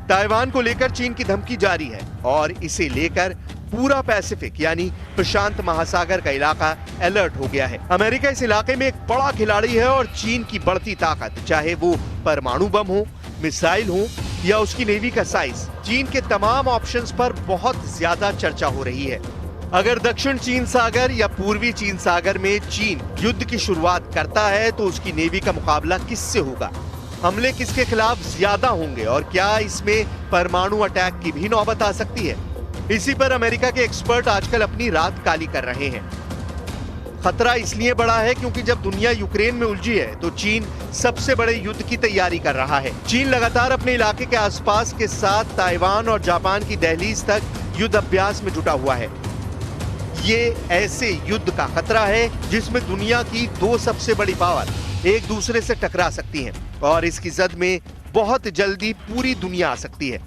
Taiwan को लेकर चीन की धमकी जारी है और इसे लेकर पूरा पैसिफिक यानी प्रशांत महासागर का इलाका अलर्ट हो गया है। अमेरिका इस इलाके में एक बड़ा खिलाड़ी है और चीन की बढ़ती ताकत, चाहे वो परमाणु बम हो, मिसाइल हो या उसकी नेवी का साइज, चीन के तमाम ऑप्शंस पर बहुत ज्यादा चर्चा हो रही है। अगर दक्षिण चीन सागर या पूर्वी चीन सागर में चीन युद्ध की शुरुआत करता है तो उसकी नेवी का मुकाबला किससे होगा? हमले किसके खिलाफ ज्यादा होंगे और क्या इसमें परमाणु अटैक की भी नौबत आ सकती है? इसी पर अमेरिका के एक्सपर्ट आजकल अपनी रात काली कर रहे हैं। खतरा इसलिए बड़ा है क्योंकि जब दुनिया यूक्रेन में उलझी है तो चीन सबसे बड़े युद्ध की तैयारी कर रहा है। चीन लगातार अपने इलाके के आसपास के साथ ताइवान और जापान की दहलीज तक युद्ध अभ्यास में जुटा हुआ है। ये ऐसे युद्ध का खतरा है जिसमें दुनिया की दो सबसे बड़ी पावर एक दूसरे से टकरा सकती हैं और इसकी जद में बहुत जल्दी पूरी दुनिया आ सकती है,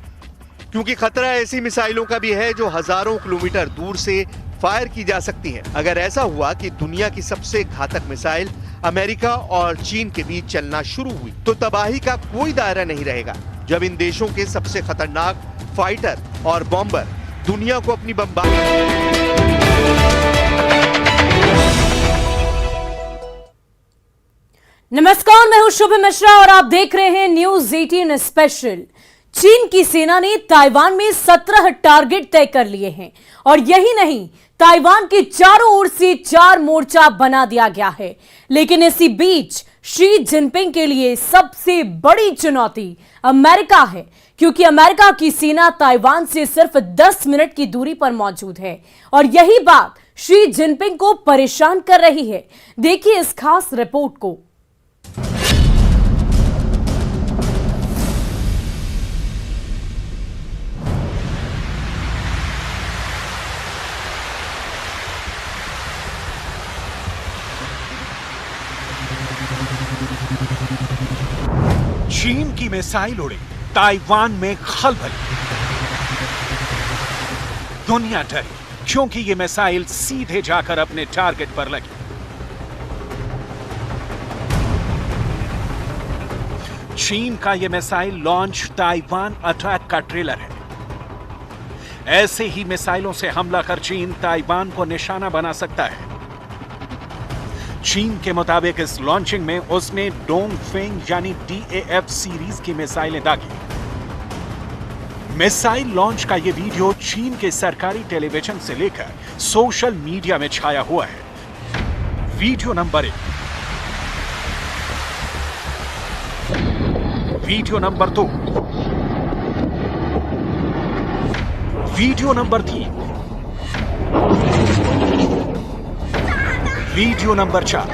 क्योंकि खतरा ऐसी मिसाइलों का भी है जो हजारों किलोमीटर दूर से फायर की जा सकती हैं। अगर ऐसा हुआ कि दुनिया की सबसे घातक मिसाइल अमेरिका और चीन के बीच चलना शुरू हुई तो तबाही का कोई दायरा नहीं रहेगा। जब इन देशों के सबसे खतरनाक फाइटर और बॉम्बर दुनिया को अपनी बमबारी। नमस्कार, मैं हूं शुभ मिश्रा और आप देख रहे हैं न्यूज 18 स्पेशल। चीन की सेना ने ताइवान में 17 टारगेट तय कर लिए हैं और यही नहीं, ताइवान के चारों ओर से 4 मोर्चा बना दिया गया है। लेकिन इसी बीच शी जिनपिंग के लिए सबसे बड़ी चुनौती अमेरिका है, क्योंकि अमेरिका की सेना ताइवान से सिर्फ 10 मिनट की दूरी पर मौजूद है और यही बात शी जिनपिंग को परेशान कर रही है। देखिए इस खास रिपोर्ट को। चीन की मिसाइल उड़े, ताइवान में खलबली। दुनिया डरी क्योंकि ये मिसाइल सीधे जाकर अपने टारगेट पर लगी। चीन का यह मिसाइल लॉन्च ताइवान अटैक का ट्रेलर है। ऐसे ही मिसाइलों से हमला कर चीन ताइवान को निशाना बना सकता है। चीन के मुताबिक इस लॉन्चिंग में उसने डोंगफेंग यानी DAF सीरीज की मिसाइलें दागी। मिसाइल लॉन्च का यह वीडियो चीन के सरकारी टेलीविजन से लेकर सोशल मीडिया में छाया हुआ है। Video number 1, video number 2, video number 3, video number 4।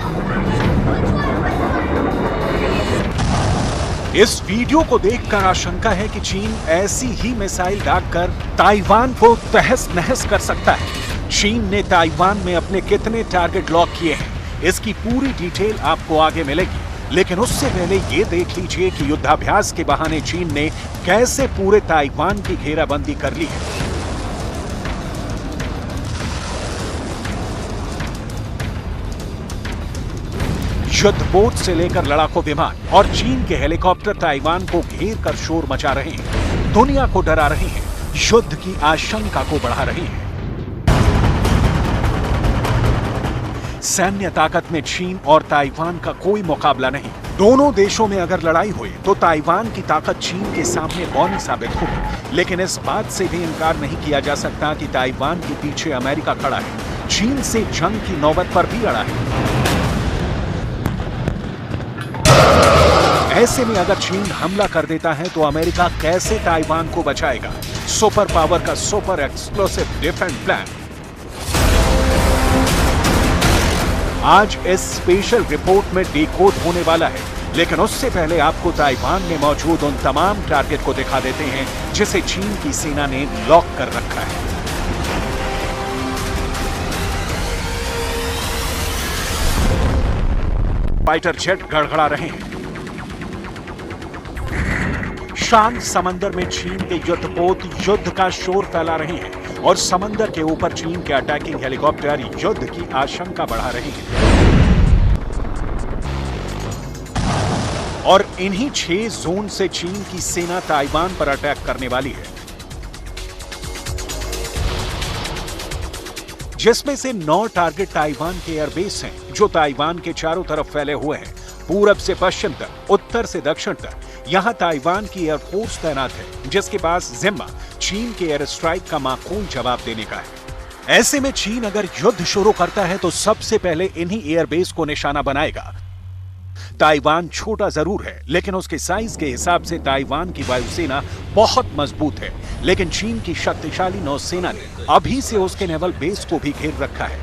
इस वीडियो को देखकर आशंका है कि चीन ऐसी ही मिसाइल दागकर ताइवान को तहस नहस कर सकता है। चीन ने ताइवान में अपने कितने टारगेट लॉक किए हैं, इसकी पूरी डिटेल आपको आगे मिलेगी। लेकिन उससे पहले ये देख लीजिए कि युद्धाभ्यास के बहाने चीन ने कैसे पूरे ताइवान की घेराबंदी कर ली है। युद्धपोत से लेकर लड़ाकू विमान और चीन के हेलीकॉप्टर ताइवान को घेर कर शोर मचा रहे हैं, दुनिया को डरा रहे हैं, युद्ध की आशंका को बढ़ा रहे हैं। सैन्य ताकत में चीन और ताइवान का कोई मुकाबला नहीं। दोनों देशों में अगर लड़ाई हुई तो ताइवान की ताकत चीन के सामने मौन साबित होगी। लेकिन इस बात से भी इनकार नहीं किया जा सकता कि ताइवान के पीछे अमेरिका खड़ा है, चीन से जंग की नौबत पर भी अड़ा है। ऐसे में अगर चीन हमला कर देता है तो अमेरिका कैसे ताइवान को बचाएगा? सुपर पावर का सुपर एक्सप्लोसिव डिफेंस प्लान आज इस स्पेशल रिपोर्ट में डिकोड होने वाला है। लेकिन उससे पहले आपको ताइवान में मौजूद उन तमाम टारगेट को दिखा देते हैं जिसे चीन की सेना ने लॉक कर रखा है। फाइटर जेट गड़गड़ा रहे हैं। शांत समंदर में चीन के युद्धपोत युद्ध का शोर फैला रहे हैं और समंदर के ऊपर चीन के अटैकिंग हेलीकॉप्टर युद्ध की आशंका बढ़ा रहे हैं। और इन्हीं 6 जोन से चीन की सेना ताइवान पर अटैक करने वाली है, जिसमें से 9 टारगेट ताइवान के एयरबेस हैं, जो ताइवान के चारों तरफ फैले हुए हैं, पूरब से पश्चिम तक, उत्तर से दक्षिण तक। यहां ताइवान की एयरफोर्स तैनात है, जिसके पास जिम्मा चीन के एयर स्ट्राइक का माकूल जवाब देने का है। ऐसे में चीन अगर युद्ध शुरू करता है तो सबसे पहले इन्हीं एयरबेस को निशाना बनाएगा। ताइवान छोटा जरूर है, लेकिन उसके साइज के हिसाब से ताइवान की वायुसेना बहुत मजबूत है। लेकिन चीन की शक्तिशाली नौसेना ने अभी से उसके नेवल बेस को भी घेर रखा है।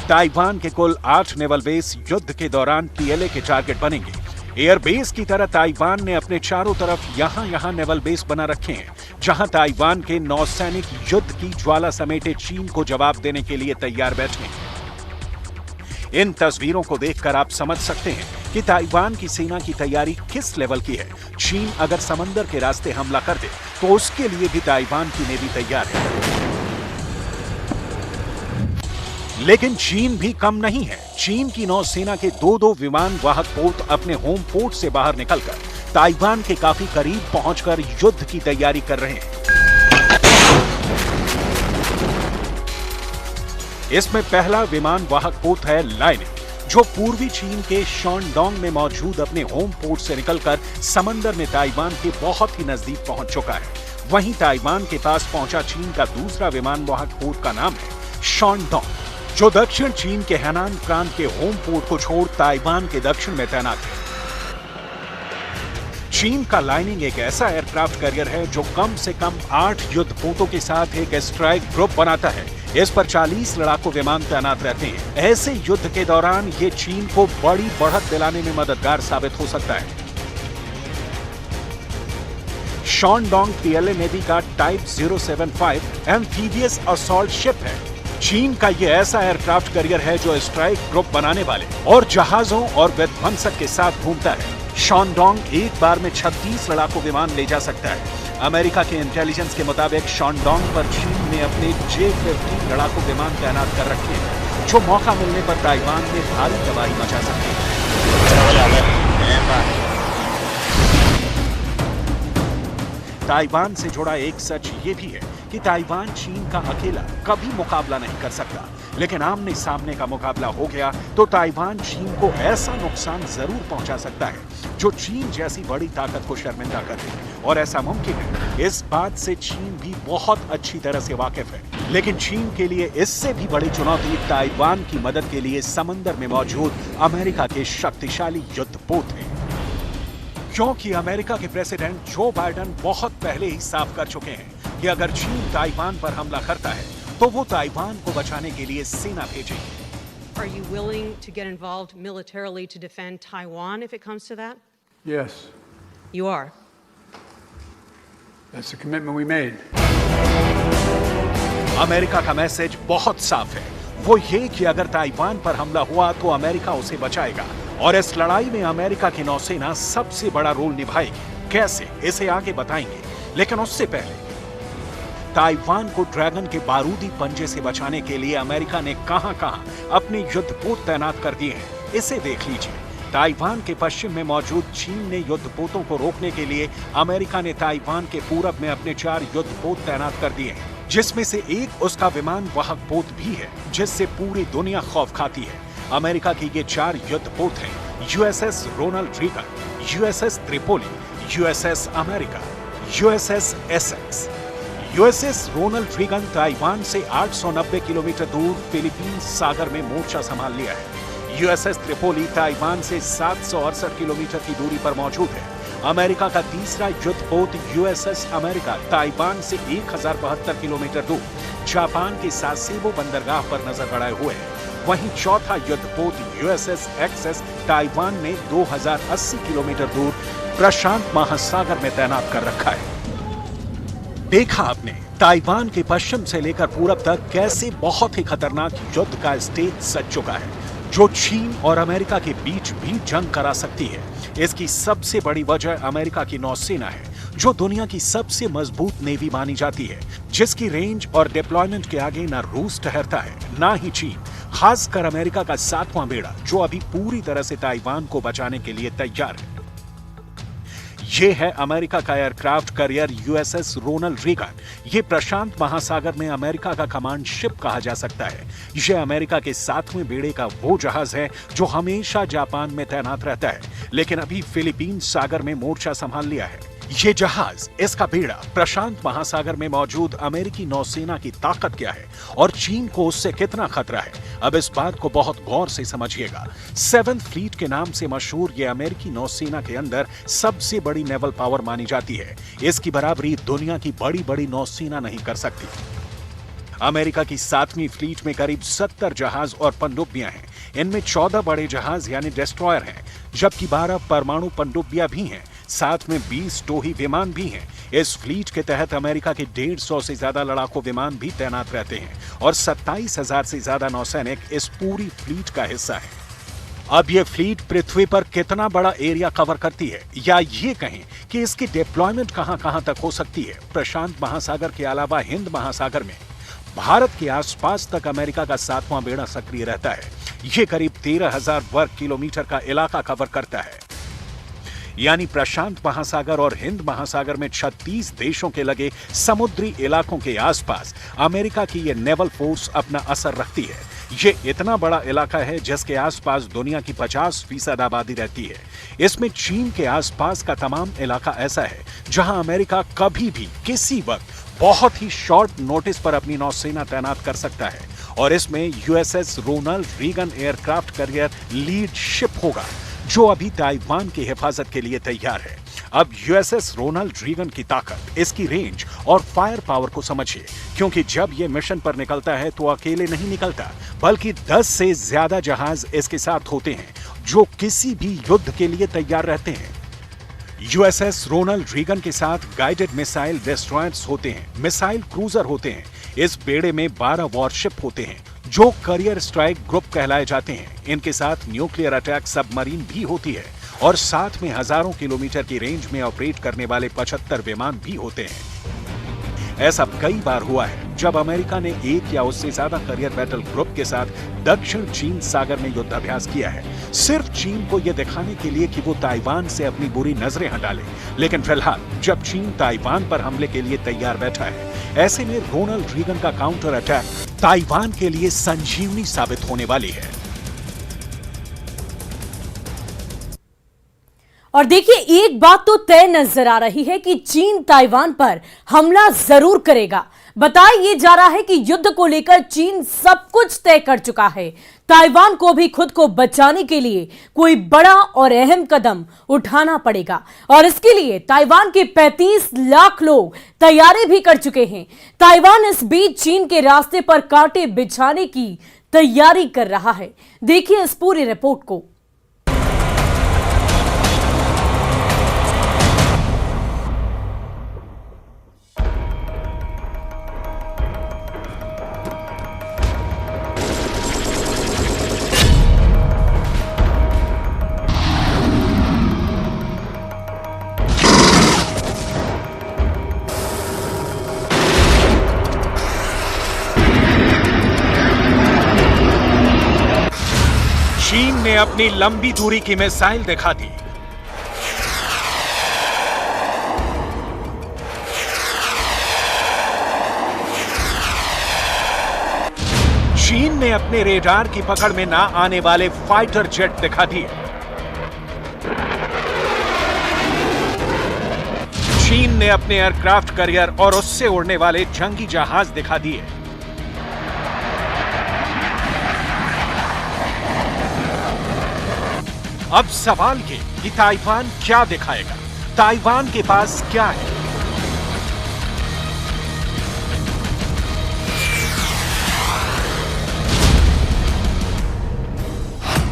ताइवान के कुल 8 नेवल बेस युद्ध के दौरान पीएलए के टारगेट बनेंगे। एयरबेस की तरह ताइवान ने अपने चारों तरफ यहां नेवल बेस बना रखे हैं, जहां ताइवान के नौसैनिक युद्ध की ज्वाला समेटे चीन को जवाब देने के लिए तैयार बैठे हैं। इन तस्वीरों को देखकर आप समझ सकते हैं कि ताइवान की सेना की तैयारी किस लेवल की है। चीन अगर समंदर के रास्ते हमला कर दे तो उसके लिए भी ताइवान की नेवी तैयार है। लेकिन चीन भी कम नहीं है। चीन की नौसेना के 2 विमान वाहक पोत अपने होम पोर्ट से बाहर निकलकर ताइवान के काफी करीब पहुंचकर युद्ध की तैयारी कर रहे हैं। इसमें पहला विमान वाहक पोत है लाइनिंग, जो पूर्वी चीन के शानडोंग में मौजूद अपने होम पोर्ट से निकलकर समंदर में ताइवान के बहुत ही नजदीक पहुंच चुका है। वहीं ताइवान के पास पहुंचा चीन का दूसरा विमान वाहक पोत का नाम है शानडोंग, जो दक्षिण चीन के हैनान प्रांत के होम पोर्ट को छोड़ ताइवान के दक्षिण में तैनात है। चीन का लाइनिंग एक ऐसा एयरक्राफ्ट कैरियर है जो कम से कम 8 युद्ध पोतों के साथ एक स्ट्राइक ग्रुप बनाता है। इस पर 40 लड़ाकू विमान तैनात रहते हैं। ऐसे युद्ध के दौरान ये चीन को बड़ी बढ़त दिलाने में मददगार साबित हो सकता है। शानडोंग पीएलए नेवी का टाइप 075 एम्फीबियस असॉल्ट शिप है। चीन का यह ऐसा एयरक्राफ्ट कैरियर है जो स्ट्राइक ग्रुप बनाने वाले और जहाजों और विध्वंसक के साथ घूमता है। शानडोंग एक बार में 36 लड़ाकू विमान ले जा सकता है। अमेरिका के इंटेलिजेंस के मुताबिक शानडोंग पर चीन ने अपने J-50 लड़ाकू विमान तैनात कर रखे हैं, जो मौका मिलने पर ताइवान में भारी तबाही मचा सकते हैं। ताइवान से जुड़ा एक सच ये भी है कि ताइवान चीन का अकेला कभी मुकाबला नहीं कर सकता, लेकिन आमने सामने का मुकाबला हो गया तो ताइवान चीन को ऐसा नुकसान जरूर पहुंचा सकता है जो चीन जैसी बड़ी ताकत को शर्मिंदा कर दे। और ऐसा मुमकिन है, इस बात से चीन भी बहुत अच्छी तरह से वाकिफ है। लेकिन चीन के लिए इससे भी बड़ी चुनौती ताइवान की मदद के लिए समंदर में मौजूद अमेरिका के शक्तिशाली युद्धपोत हैं, क्योंकि अमेरिका के प्रेसिडेंट जो बाइडेन बहुत पहले ही साफ कर चुके हैं कि अगर चीन ताइवान पर हमला करता है तो वो ताइवान को बचाने के लिए सेना भेजेंगे। Are you willing to get involved militarily to defend Taiwan if it comes to that? Yes, You are. that's the commitment we made. America का मैसेज बहुत साफ है, वो ये कि अगर ताइवान पर हमला हुआ तो अमेरिका उसे बचाएगा और इस लड़ाई में अमेरिका की नौसेना सबसे बड़ा रोल निभाएगी। कैसे, इसे आगे बताएंगे, लेकिन उससे पहले ताइवान को ड्रैगन के बारूदी पंजे से बचाने के लिए अमेरिका ने कहां-कहां अपने युद्धपोत तैनात कर दिए हैं, इसे देख लीजिए। ताइवान के पश्चिम में मौजूद चीन ने युद्धपोतों को रोकने के लिए अमेरिका ने ताइवान के पूरब में अपने 4 युद्धपोत तैनात कर दिए हैं, जिसमें से एक उसका विमान वाहक पोत भी है, जिससे पूरी दुनिया खौफ खाती है। अमेरिका की ये 4 युद्धपोत हैं USS Ronald Reagan, USS Tripoli, USS America, USS Essex. USS Ronald Reagan Taiwan से 890 किलोमीटर दूर फिलीपींस सागर में मोर्चा संभाल लिया है। यूएसएस त्रिपोली ताइवान से 768 किलोमीटर की दूरी पर मौजूद है। अमेरिका का तीसरा युद्धपोत यूएसएस अमेरिका ताइवान से 1072 किलोमीटर दूर जापान के सासेबो बंदरगाह पर नजर गड़ाए हुए है। वहीं चौथा युद्धपोत यूएसएस एक्सेस ताइवान ने 2080 किलोमीटर दूर प्रशांत महासागर में तैनात कर रखा है। देखा आपने ताइवान के पश्चिम से लेकर पूरब तक कैसे बहुत ही खतरनाक युद्ध का स्टेज सज चुका है, जो चीन और अमेरिका के बीच भी जंग करा सकती है। इसकी सबसे बड़ी वजह अमेरिका की नौसेना है, जो दुनिया की सबसे मजबूत नेवी मानी जाती है, जिसकी रेंज और डिप्लॉयमेंट के आगे ना रूस ठहरता है ना ही चीन। खासकर अमेरिका का 7वां बेड़ा जो अभी पूरी तरह से ताइवान को बचाने के लिए तैयार है। यह है अमेरिका का aircraft carrier USS Ronald Reagan. यह प्रशांत महासागर में अमेरिका का कमांड शिप कहा जा सकता है। यह अमेरिका के 7वें बेड़े का वो जहाज है जो हमेशा जापान में तैनात रहता है, लेकिन अभी फिलीपीन सागर में मोर्चा संभाल लिया है। ये जहाज, इसका बेड़ा प्रशांत महासागर में मौजूद अमेरिकी नौसेना की ताकत क्या है और चीन को उससे कितना खतरा है, अब इस बात को बहुत गौर से समझिएगा। 7th फ्लीट के नाम से मशहूर ये अमेरिकी नौसेना के अंदर सबसे बड़ी नेवल पावर मानी जाती है। इसकी बराबरी दुनिया की बड़ी बड़ी नौसेना नहीं कर सकती। अमेरिका की 7वीं फ्लीट में करीब 70 जहाज और पनडुब्बियां हैं। इनमें 14 बड़े जहाज यानी डेस्ट्रॉयर हैं, जबकि 12 परमाणु पनडुब्बियां भी हैं। साथ में 20 टोही विमान भी हैं। इस फ्लीट के तहत अमेरिका के 150 से ज्यादा लड़ाकू विमान भी तैनात रहते हैं और 27,000 से ज्यादा नौसैनिक इस पूरी फ्लीट का हिस्सा हैं। अब यह फ्लीट पृथ्वी पर कितना बड़ा एरिया कवर करती है, या ये कहें कि इसकी डिप्लॉयमेंट कहां तक हो सकती है, प्रशांत महासागर के अलावा हिंद महासागर में भारत के आसपास तक अमेरिका का 7वां बेड़ा सक्रिय रहता है। यह करीब 13,000 वर्ग किलोमीटर का इलाका कवर करता है, यानी प्रशांत महासागर और हिंद महासागर में 36 देशों के लगे समुद्री इलाकों के आसपास अमेरिका की यह नेवल फोर्स अपना असर रखती है। ये इतना बड़ा इलाका है जिसके आसपास दुनिया की 50% आबादी रहती है। इसमें चीन के आसपास का तमाम इलाका ऐसा है जहां अमेरिका कभी भी किसी वक्त बहुत ही शॉर्ट नोटिस पर अपनी नौसेना तैनात कर सकता है, और इसमें USS Ronald Reagan aircraft carrier lead ship होगा जो अभी ताइवान की हिफाजत के लिए तैयार है। अब यूएसएस रोनाल्ड रीगन की ताकत, इसकी रेंज और फायर पावर को समझिए, क्योंकि जब यह मिशन पर निकलता है तो अकेले नहीं निकलता, बल्कि 10 से ज्यादा जहाज इसके साथ होते हैं जो किसी भी युद्ध के लिए तैयार रहते हैं। यूएसएस रोनाल्ड रीगन के साथ गाइडेड मिसाइल डिस्ट्रॉयर्स होते हैं, मिसाइल क्रूजर होते हैं। इस बेड़े में 12 वॉरशिप होते हैं जो करियर स्ट्राइक ग्रुप कहलाए जाते हैं। इनके साथ न्यूक्लियर अटैक सबमरीन भी होती है और साथ में हजारों किलोमीटर की रेंज में ऑपरेट करने वाले 75 विमान भी होते हैं। ऐसा कई बार हुआ है जब अमेरिका ने एक या उससे ज्यादा करियर बैटल ग्रुप के साथ दक्षिण चीन सागर में युद्धाभ्यास किया है, सिर्फ चीन को यह दिखाने के लिए कि वो ताइवान से अपनी बुरी नजरें हटा ले। लेकिन फिलहाल जब चीन ताइवान पर हमले के लिए तैयार बैठा है, ऐसे में रोनाल्ड रीगन का काउंटर अटैक ताइवान के लिए संजीवनी साबित होने वाली है। और देखिए, एक बात तो तय नजर आ रही है कि चीन ताइवान पर हमला जरूर करेगा। बताया जा रहा है कि युद्ध को लेकर चीन सब कुछ तय कर चुका है। ताइवान को भी खुद को बचाने के लिए कोई बड़ा और अहम कदम उठाना पड़ेगा, और इसके लिए ताइवान के 35 लाख लोग तैयारी भी कर चुके हैं। ताइवान इस बीच चीन के रास्ते पर कांटे बिछाने की तैयारी कर रहा है। देखिए इस पूरी रिपोर्ट को। चीन ने अपनी लंबी दूरी की मिसाइल दिखा दी। चीन ने अपने रेडार की पकड़ में ना आने वाले फाइटर जेट दिखा दिए। चीन ने अपने एयरक्राफ्ट कैरियर और उससे उड़ने वाले जंगी जहाज दिखा दिए। अब सवाल ये कि ताइवान क्या दिखाएगा, ताइवान के पास क्या है।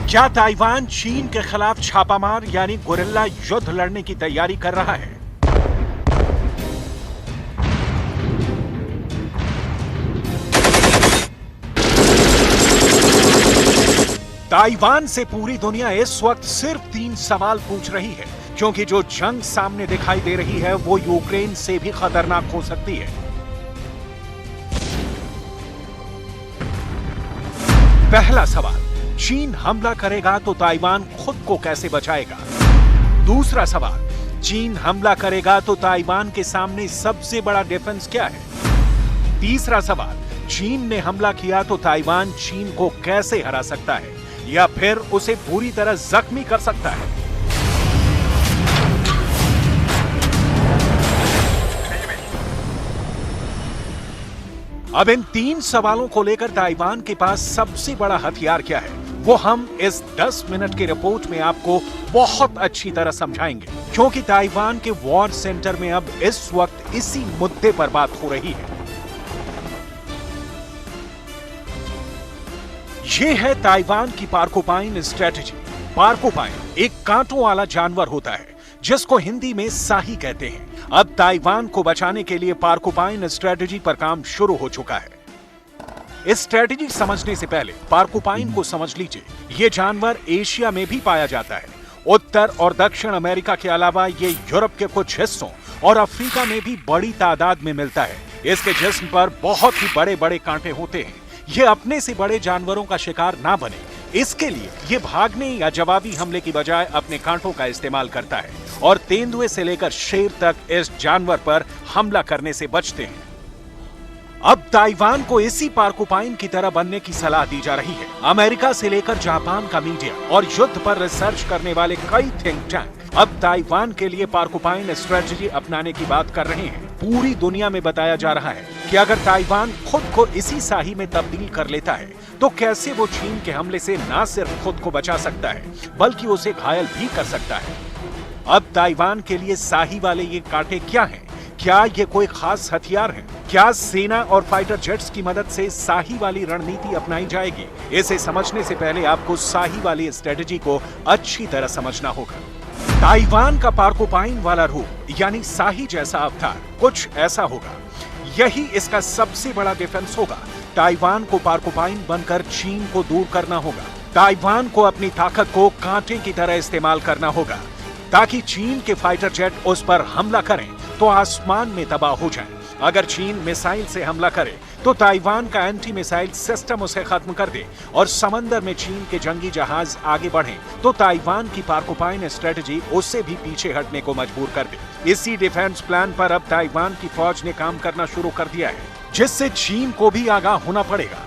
क्या ताइवान चीन के खिलाफ छापामार यानी गोरिल्ला युद्ध लड़ने की तैयारी कर रहा है? ताइवान से पूरी दुनिया इस वक्त सिर्फ 3 सवाल पूछ रही है, क्योंकि जो जंग सामने दिखाई दे रही है वो यूक्रेन से भी खतरनाक हो सकती है। पहला सवाल, चीन हमला करेगा तो ताइवान खुद को कैसे बचाएगा? दूसरा सवाल, चीन हमला करेगा तो ताइवान के सामने सबसे बड़ा डिफेंस क्या है? तीसरा सवाल, चीन ने हमला किया तो ताइवान चीन को कैसे हरा सकता है या फिर उसे पूरी तरह जख्मी कर सकता है? अब इन तीन सवालों को लेकर ताइवान के पास सबसे बड़ा हथियार क्या है, वो हम इस 10 मिनट की रिपोर्ट में आपको बहुत अच्छी तरह समझाएंगे, क्योंकि ताइवान के वॉर सेंटर में अब इस वक्त इसी मुद्दे पर बात हो रही है। ये है ताइवान की पार्कोपाइन स्ट्रेटजी। पार्कोपाइन एक कांटों वाला जानवर होता है जिसको हिंदी में साही कहते हैं। अब ताइवान को बचाने के लिए पार्कोपाइन स्ट्रेटजी पर काम शुरू हो चुका है। इस स्ट्रेटजी समझने से पहले पार्कोपाइन को समझ लीजिए। ये जानवर एशिया में भी पाया जाता है। उत्तर और दक्षिण अमेरिका के अलावा ये यूरोप के कुछ हिस्सों और अफ्रीका में भी बड़ी तादाद में मिलता है। इसके जिस्म पर बहुत ही बड़े बड़े कांटे होते हैं। ये अपने से बड़े जानवरों का शिकार ना बने, इसके लिए ये भागने या जवाबी हमले की बजाय अपने कांटों का इस्तेमाल करता है और तेंदुए से लेकर शेर तक इस जानवर पर हमला करने से बचते हैं। अब ताइवान को इसी पार्कोपाइन की तरह बनने की सलाह दी जा रही है। अमेरिका से लेकर जापान का मीडिया और युद्ध पर रिसर्च करने वाले कई थिंक टैंक अब ताइवान के लिए पार्कोपाइन स्ट्रेटजी अपनाने की बात कर रहे हैं। पूरी दुनिया में बताया जा रहा है कि अगर ताइवान खुद को इसी साही में तब्दील कर लेता है तो कैसे वो चीन के हमले से न सिर्फ खुद को बचा सकता है बल्कि उसे घायल भी कर सकता है। अब ताइवान के लिए साही वाले ये कांटे क्या हैं? क्या ये कोई खास हथियार है? क्या सेना और फाइटर जेट्स की मदद से साही वाली रणनीति अपनाई जाएगी? इसे समझने से पहले आपको साही वाली स्ट्रेटजी को अच्छी तरह समझना होगा। ताइवान का पार्कोपाइन वाला रूप यानी साही जैसा अवतार कुछ ऐसा होगा। यही इसका सबसे बड़ा डिफेंस होगा। ताइवान को पार्कोपाइन बनकर चीन को दूर करना होगा। ताइवान को अपनी ताकत को कांटे की तरह इस्तेमाल करना होगा ताकि चीन के फाइटर जेट उस पर हमला करें तो आसमान में तबाह हो जाए। अगर चीन मिसाइल से हमला करे तो ताइवान का एंटी मिसाइल सिस्टम उसे खत्म कर दे और समंदर में चीन के जंगी जहाज आगे बढ़े तो ताइवान की पार्कोपाइन स्ट्रेटजी उससे भी पीछे हटने को मजबूर कर दे। इसी डिफेंस प्लान पर अब ताइवान की फौज ने काम करना शुरू कर दिया है, जिससे चीन को भी आगाह होना पड़ेगा।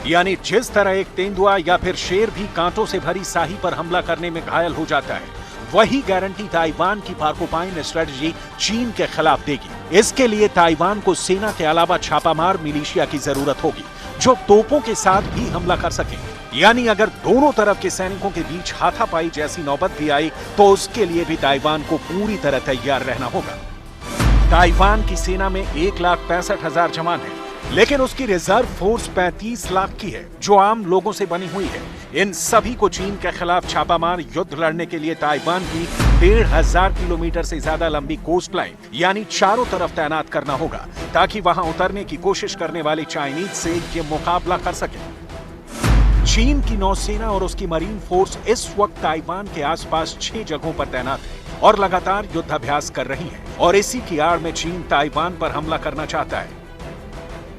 यानी जिस तरह एक तेंदुआ या फिर शेर भी कांटों से भरी साही पर हमला करने में घायल हो जाता है, वही गारंटी ताइवान की पार्कोपाइन स्ट्रेटजी चीन के खिलाफ देगी। इसके लिए ताइवान को सेना के अलावा छापामार मिलिशिया की जरूरत होगी जो तोपों के साथ भी हमला कर सके। यानी अगर दोनों तरफ के सैनिकों के बीच हाथापाई जैसी नौबत भी आई तो उसके लिए भी ताइवान को पूरी तरह तैयार रहना होगा। ताइवान की सेना में 1,65,000 जवान है, लेकिन उसकी रिजर्व फोर्स 35 लाख की है जो आम लोगों से बनी हुई है। इन सभी को चीन के खिलाफ छापामार युद्ध लड़ने के लिए ताइवान की 1,500 किलोमीटर से ज्यादा लंबी कोस्ट लाइन यानी चारों तरफ तैनात करना होगा ताकि वहां उतरने की कोशिश करने वाले चाइनीज से ये मुकाबला कर सके। चीन की नौसेना और उसकी मरीन फोर्स इस वक्त ताइवान के आसपास 6 जगहों पर तैनात है और लगातार युद्धाभ्यास कर रही है और इसी की आड़ में चीन ताइवान पर हमला करना चाहता है।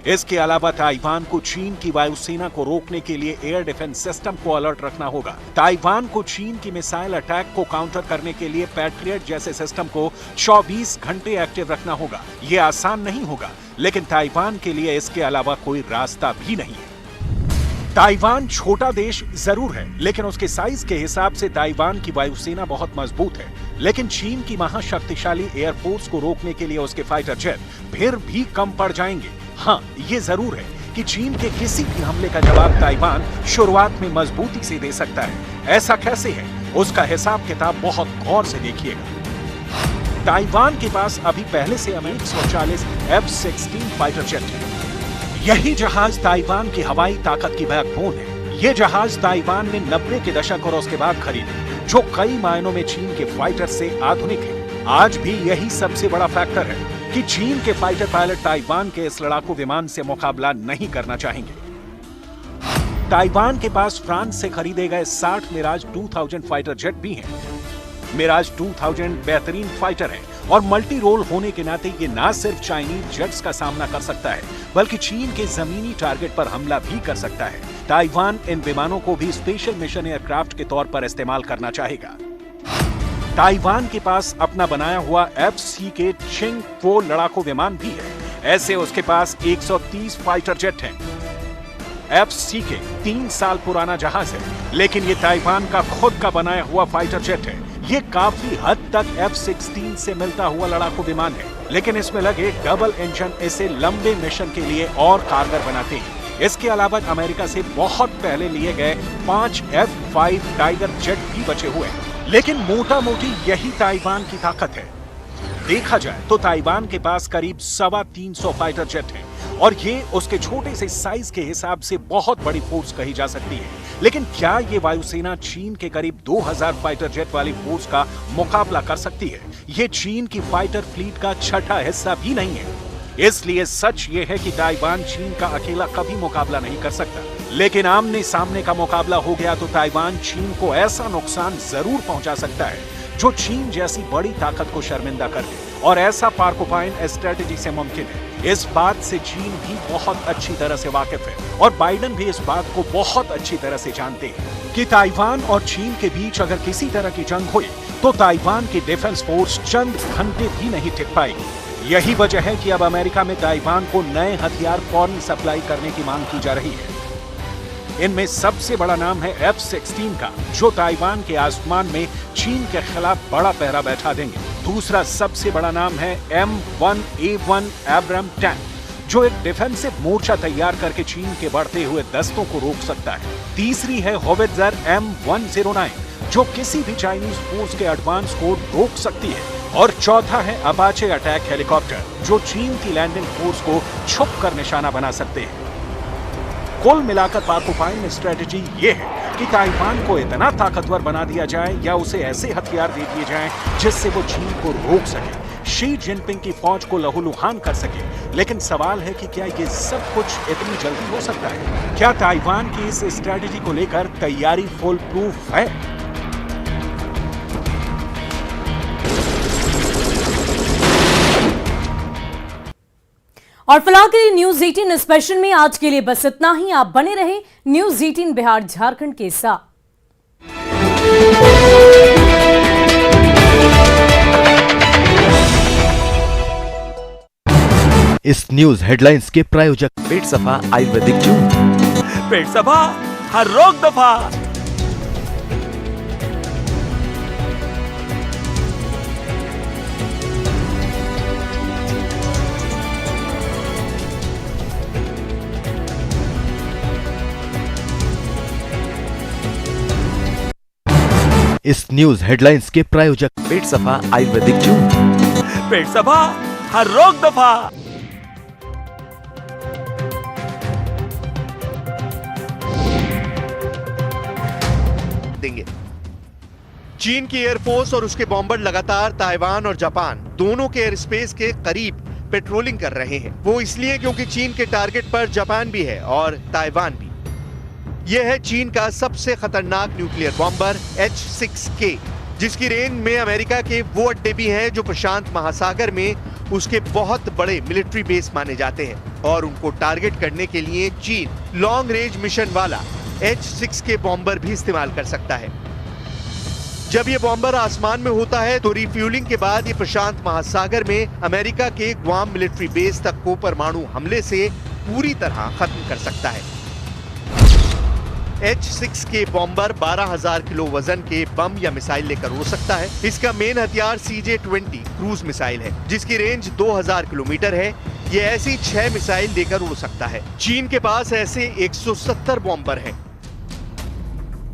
इसके अलावा ताइवान को चीन की वायुसेना को रोकने के लिए एयर डिफेंस सिस्टम को अलर्ट रखना होगा। ताइवान को चीन की मिसाइल अटैक को काउंटर करने के लिए पैट्रियट जैसे सिस्टम को 24 घंटे एक्टिव रखना होगा। यह आसान नहीं होगा, लेकिन ताइवान के लिए इसके अलावा कोई रास्ता भी नहीं है। ताइवान छोटा देश जरूर है, लेकिन उसके साइज के हिसाब से ताइवान की वायुसेना बहुत मजबूत है। लेकिन चीन की महाशक्तिशाली एयरफोर्स को रोकने के लिए उसके फाइटर जेट फिर भी कम पड़ जाएंगे। हाँ, ये जरूर है कि चीन के किसी भी हमले का जवाब ताइवान शुरुआत में मजबूती से दे सकता है। ऐसा कैसे है, उसका हिसाब किताब बहुत गौर से देखिएगा। ताइवान के पास अभी पहले से 140 F-16 फाइटर जेट है। यही जहाज ताइवान की हवाई ताकत की बैकबोन है। ये जहाज ताइवान ने 90 के दशक और उसके बाद खरीदे, जो कई मायनों में चीन के फाइटर से आधुनिक है। आज भी यही सबसे बड़ा फैक्टर है कि चीन के फाइटर पायलट ताइवान के इस लड़ाकू विमान से मुकाबला नहीं करना चाहेंगे। ताइवान के पास फ्रांस से खरीदे गए 60 मिराज 2000 फाइटर जेट भी हैं। मिराज 2000 बेहतरीन फाइटर है और मल्टी रोल होने के नाते ये ना सिर्फ चाइनीज जेट्स का सामना कर सकता है बल्कि चीन के जमीनी टारगेट पर हमला भी कर सकता है। ताइवान इन विमानों को भी स्पेशल मिशन एयरक्राफ्ट के तौर पर इस्तेमाल करना चाहेगा। ताइवान के पास अपना बनाया हुआ FC-K Ching-4 लड़ाकू विमान भी है। ऐसे उसके पास 130 फाइटर जेट हैं। FC-K 3 साल पुराना जहाज है, लेकिन ये ताइवान का खुद का बनाया हुआ फाइटर जेट है। ये काफी हद तक F-16 से मिलता हुआ लड़ाकू विमान है, लेकिन इसमें लगे डबल इंजन इसे लंबे मिशन के लिए और कारगर बनाते हैं। इसके अलावा अमेरिका से बहुत पहले लिए गए 5 F-5 टाइगर जेट भी बचे हुए हैं, लेकिन मोटा मोटी यही ताइवान की ताकत है। देखा जाए तो ताइवान के पास करीब 325 फाइटर जेट हैं और ये उसके छोटे से साइज के हिसाब से बहुत बड़ी फोर्स कही जा सकती है। लेकिन क्या ये वायुसेना चीन के करीब 2000 फाइटर जेट वाली फोर्स का मुकाबला कर सकती है? ये चीन की फाइटर फ्लीट का छठा हिस्सा भी नहीं है। इसलिए सच ये है कि ताइवान चीन का अकेला कभी मुकाबला नहीं कर सकता, लेकिन आमने सामने का मुकाबला हो गया तो ताइवान चीन को ऐसा नुकसान जरूर पहुंचा सकता है जो चीन जैसी बड़ी ताकत को शर्मिंदा कर दे, और ऐसा पार्कोपाइन स्ट्रेटेजी से मुमकिन है। इस बात से चीन भी बहुत अच्छी तरह से वाकिफ है और बाइडेन भी इस बात को बहुत अच्छी तरह से जानते हैं कि ताइवान और चीन के बीच अगर किसी तरह की जंग हुई तो ताइवान की डिफेंस फोर्स चंद घंटे भी नहीं टिक पाएगी। यही वजह है कि अब अमेरिका में ताइवान को नए हथियार फौरन सप्लाई करने की मांग की जा रही है। इनमें सबसे बड़ा नाम है F-16 का, जो ताइवान के आसमान में चीन के खिलाफ बड़ा पहरा बैठा देंगे। दूसरा सबसे बड़ा नाम है M1A1 एब्राम टैंक, जो एक डिफेंसिव मोर्चा तैयार करके चीन के बढ़ते हुए दस्तों को रोक सकता है। तीसरी है होवित्जर M109, जो किसी भी चाइनीज फोर्स के एडवांस को रोक सकती है। और चौथा है अपाचे अटैक हेलीकॉप्टर, जो चीन की लैंडिंग फोर्स को छुप कर निशाना बना सकते हैं। कुल मिलाकर पार्कोपाइन स्ट्रेटेजी ये है कि ताइवान को इतना ताकतवर बना दिया जाए या उसे ऐसे हथियार दे दिए जाएं जिससे वो चीन को रोक सके, शी जिनपिंग की फौज को लहूलुहान कर सके। लेकिन सवाल है कि क्या ये सब कुछ इतनी जल्दी हो सकता है? क्या ताइवान की इस स्ट्रेटेजी को लेकर तैयारी फुल प्रूफ है? और फिलहाल के लिए न्यूज 18 स्पेशल में आज के लिए बस इतना ही। आप बने रहे न्यूज 18 बिहार झारखंड के साथ। इस न्यूज हेडलाइंस के प्रायोजक पेट सफा आयुर्वेदिक जून, पेट सफा हर रोग दफा। इस न्यूज हेडलाइंस के प्रायोजक पेट सफा आयुर्वेदिक जून, पेट सफा हर रोग दफा। देंगे। चीन की एयरफोर्स और उसके बॉम्बर लगातार ताइवान और जापान दोनों के एयर स्पेस के करीब पेट्रोलिंग कर रहे हैं। वो इसलिए क्योंकि चीन के टारगेट पर जापान भी है और ताइवान भी। यह है चीन का सबसे खतरनाक न्यूक्लियर बॉम्बर H-6K, जिसकी रेंज में अमेरिका के वो अड्डे भी हैं जो प्रशांत महासागर में उसके बहुत बड़े मिलिट्री बेस माने जाते हैं। और उनको टारगेट करने के लिए चीन लॉन्ग रेंज मिशन वाला H-6K बॉम्बर भी इस्तेमाल कर सकता है। जब ये बॉम्बर आसमान में होता है तो रिफ्यूलिंग के बाद ये प्रशांत महासागर में अमेरिका के ग्वाम मिलिट्री बेस तक को परमाणु हमले से पूरी तरह खत्म कर सकता है। H-6K बॉम्बर 12,000 किलो वजन के बम या मिसाइल लेकर उड़ सकता है। इसका मेन हथियार CJ-20 क्रूज मिसाइल है, जिसकी रेंज 2000 किलोमीटर है। ये ऐसी 6 मिसाइल लेकर उड़ सकता है। चीन के पास ऐसे 170 बॉम्बर हैं।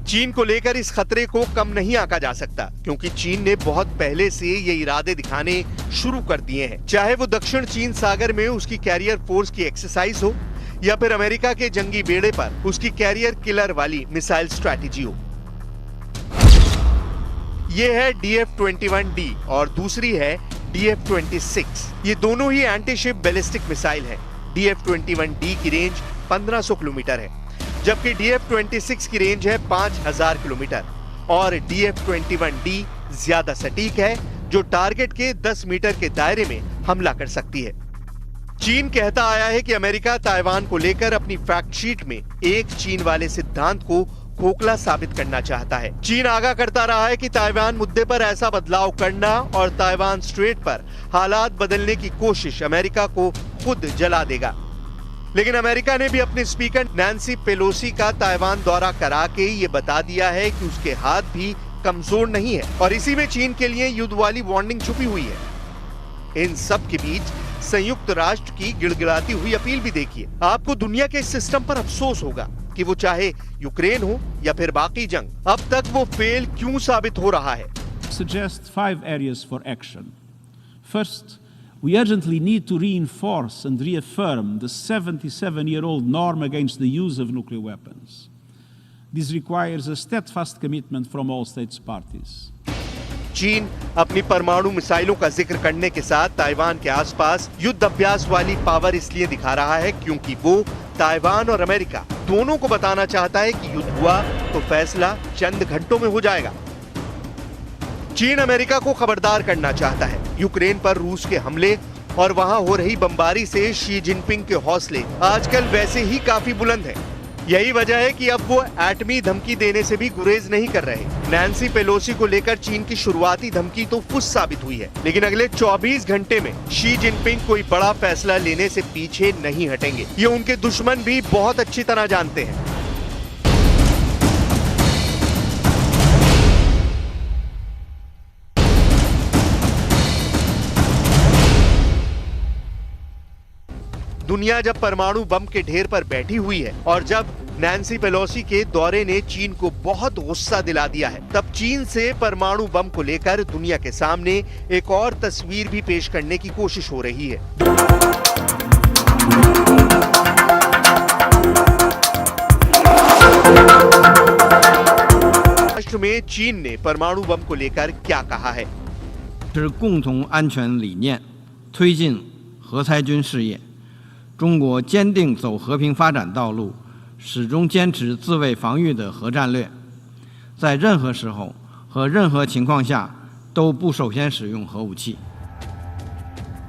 चीन को लेकर इस खतरे को कम नहीं आंका जा सकता, क्योंकि चीन ने बहुत पहले से ये इरादे दिखाने शुरू कर दिए हैं। चाहे वो दक्षिण चीन सागर में उसकी कैरियर फोर्स की एक्सरसाइज हो या फिर अमेरिका के जंगी बेड़े पर उसकी कैरियर किलर वाली मिसाइल स्ट्रैटेजी हो। ये है DF-21D और दूसरी है DF-26। ये दोनों ही एंटी शिप बैलिस्टिक मिसाइल है। DF-21D की रेंज 1500 किलोमीटर है, जबकि DF-26 की रेंज है 5000 किलोमीटर और DF-21D ज्यादा सटीक है, जो टारगेट के 10 मीटर के दायरे में हमला कर सकती है। चीन कहता आया है कि अमेरिका ताइवान को लेकर अपनी फैक्ट शीट में एक चीन वाले सिद्धांत को खोखला साबित करना चाहता है। चीन आगाह करता रहा है कि ताइवान मुद्दे पर ऐसा बदलाव करना और ताइवान स्ट्रेट पर हालात बदलने की कोशिश अमेरिका को खुद जला देगा। लेकिन अमेरिका ने भी अपने स्पीकर नैन्सी पेलोसी का ताइवान दौरा करा के ये बता दिया है कि उसके हाथ भी कमजोर नहीं है और इसी में चीन के लिए युद्ध वाली वार्निंग छुपी हुई है। इन सब के बीच संयुक्त राष्ट्र की गिड़गिड़ाती हुई अपील भी देखिए। आपको दुनिया के इस सिस्टम पर अफसोस होगा कि वो चाहे यूक्रेन हो या फिर बाकी जंग, अब तक वो फेल क्यों साबित हो रहा है। Suggest 5 areas for action. First, we urgently need to reinforce and reaffirm the 77-year-old norm against the use of nuclear weapons. This requires a steadfast commitment from all states parties. चीन अपनी परमाणु मिसाइलों का जिक्र करने के साथ ताइवान के आसपास युद्ध अभ्यास वाली पावर इसलिए दिखा रहा है क्योंकि वो ताइवान और अमेरिका दोनों को बताना चाहता है कि युद्ध हुआ तो फैसला चंद घंटों में हो जाएगा। चीन अमेरिका को खबरदार करना चाहता है। यूक्रेन पर रूस के हमले और वहां हो रही बमबारी से शी जिनपिंग के हौसले आजकल वैसे ही काफी बुलंद हैं। यही वजह है कि अब वो एटमी धमकी देने से भी गुरेज नहीं कर रहे। नैन्सी पेलोसी को लेकर चीन की शुरुआती धमकी तो फुस साबित हुई है, लेकिन अगले 24 घंटे में शी जिनपिंग कोई बड़ा फैसला लेने से पीछे नहीं हटेंगे। ये उनके दुश्मन भी बहुत अच्छी तरह जानते हैं। दुनिया जब परमाणु बम के ढेर पर बैठी हुई है और जब नैन्सी पेलोसी के दौरे ने चीन को बहुत गुस्सा दिला दिया है, तब चीन से परमाणु बम को लेकर दुनिया के सामने एक और तस्वीर भी पेश करने की कोशिश हो रही है। राष्ट्र में चीन ने परमाणु बम को लेकर क्या कहा है। 是共同安全理念，推进核裁军事业。中国坚定走和平发展道路，始终坚持自卫防御的核战略，在任何时候和任何情况下都不首先使用核武器。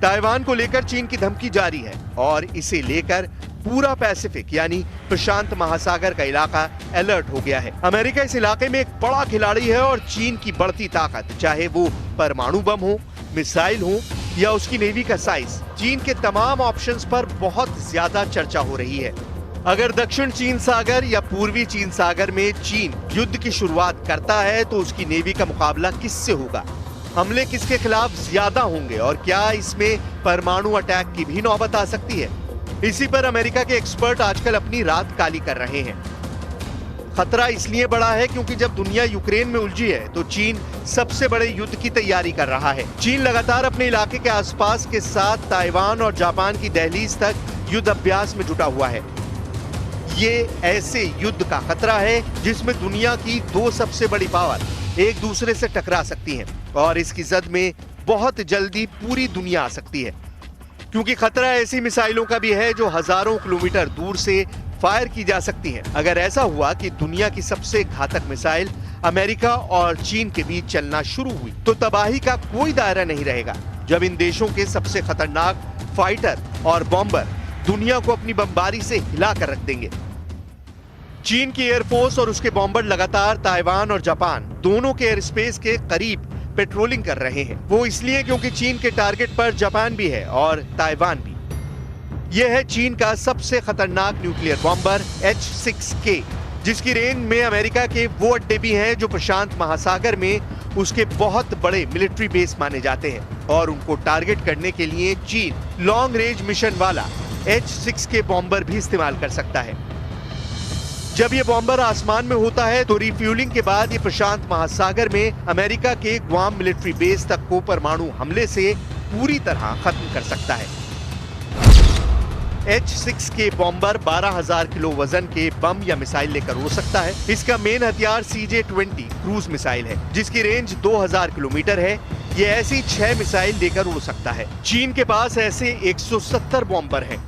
ताइवान को लेकर चीन की धमकी जारी है और इसे लेकर पूरा पैसिफिक यानी प्रशांत महासागर का इलाका अलर्ट हो गया है। अमेरिका इस इलाके में एक बड़ा खिलाड़ी है और चीन की बढ़ती ताकत, चाहे वो परमाणु बम हो, मिसाइल हो या उसकी नेवी का साइज, चीन के तमाम ऑप्शंस पर बहुत ज्यादा चर्चा हो रही है। अगर दक्षिण चीन सागर या पूर्वी चीन सागर में चीन युद्ध की शुरुआत करता है तो उसकी नेवी का मुकाबला किससे होगा, हमले किसके खिलाफ ज्यादा होंगे और क्या इसमें परमाणु अटैक की भी नौबत आ सकती है। इसी पर अमेरिका के एक्सपर्ट आजकल अपनी रात काली कर रहे हैं। खतरा इसलिए बड़ा है क्योंकि जब दुनिया यूक्रेन में उलझी है तो चीन सबसे बड़े युद्ध की तैयारी कर रहा है। चीन लगातार अपने इलाके के आसपास के साथ ताइवान और जापान की दहलीज तक युद्ध अभ्यास में जुटा हुआ है। ये ऐसे युद्ध का खतरा है जिसमें दुनिया की दो सबसे बड़ी पावर एक दूसरे से टकरा सकती हैं और इसकी जद में बहुत जल्दी पूरी दुनिया आ सकती है, क्योंकि खतरा ऐसी मिसाइलों का भी है जो हजारों किलोमीटर दूर से फायर की जा सकती हैं। अगर ऐसा हुआ कि दुनिया की सबसे घातक मिसाइल अमेरिका और चीन के बीच चलना शुरू हुई तो तबाही का कोई दायरा नहीं रहेगा। जब इन देशों के सबसे खतरनाक फाइटर और बॉम्बर दुनिया को अपनी बमबारी से हिला कर रख देंगे। चीन की एयरफोर्स और उसके बॉम्बर लगातार ताइवान और जापान दोनों के एयर स्पेस के करीब पेट्रोलिंग कर रहे हैं। वो इसलिए क्योंकि चीन के टारगेट पर जापान भी है और ताइवान भी। यह है चीन का सबसे खतरनाक न्यूक्लियर बॉम्बर H-6K, जिसकी रेंज में अमेरिका के वो अड्डे भी हैं जो प्रशांत महासागर में उसके बहुत बड़े मिलिट्री बेस माने जाते हैं और उनको टारगेट करने के लिए चीन लॉन्ग रेंज मिशन वाला H-6K बॉम्बर भी इस्तेमाल कर सकता है। जब ये बॉम्बर आसमान में होता है तो रिफ्यूलिंग के बाद ये प्रशांत महासागर में अमेरिका के ग्वाम मिलिट्री बेस तक को परमाणु हमले से पूरी तरह खत्म कर सकता है। H-6K बॉम्बर 12,000 किलो वजन के बम या मिसाइल लेकर उड़ सकता है। इसका मेन हथियार CJ-20 क्रूज मिसाइल है जिसकी रेंज 2000 किलोमीटर है। ये ऐसी 6 मिसाइल लेकर उड़ सकता है। चीन के पास ऐसे 170 बॉम्बर हैं।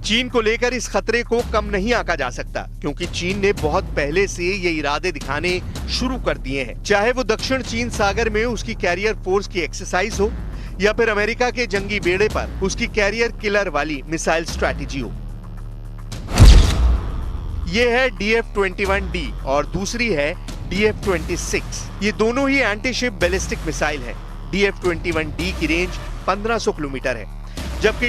चीन को लेकर इस खतरे को कम नहीं आंका जा सकता, क्योंकि चीन ने बहुत पहले से ये इरादे दिखाने शुरू कर दिए हैं। चाहे वो दक्षिण चीन सागर में उसकी कैरियर फोर्स की एक्सरसाइज हो या फिर अमेरिका के जंगी बेड़े पर उसकी कैरियर किलर वाली मिसाइल स्ट्रैटेजी हो। ये है DF-21D और दूसरी है DF-26। ये दोनों ही एंटी शिप बैलिस्टिक मिसाइल है। DF-21D की रेंज 1500 किलोमीटर है, जबकि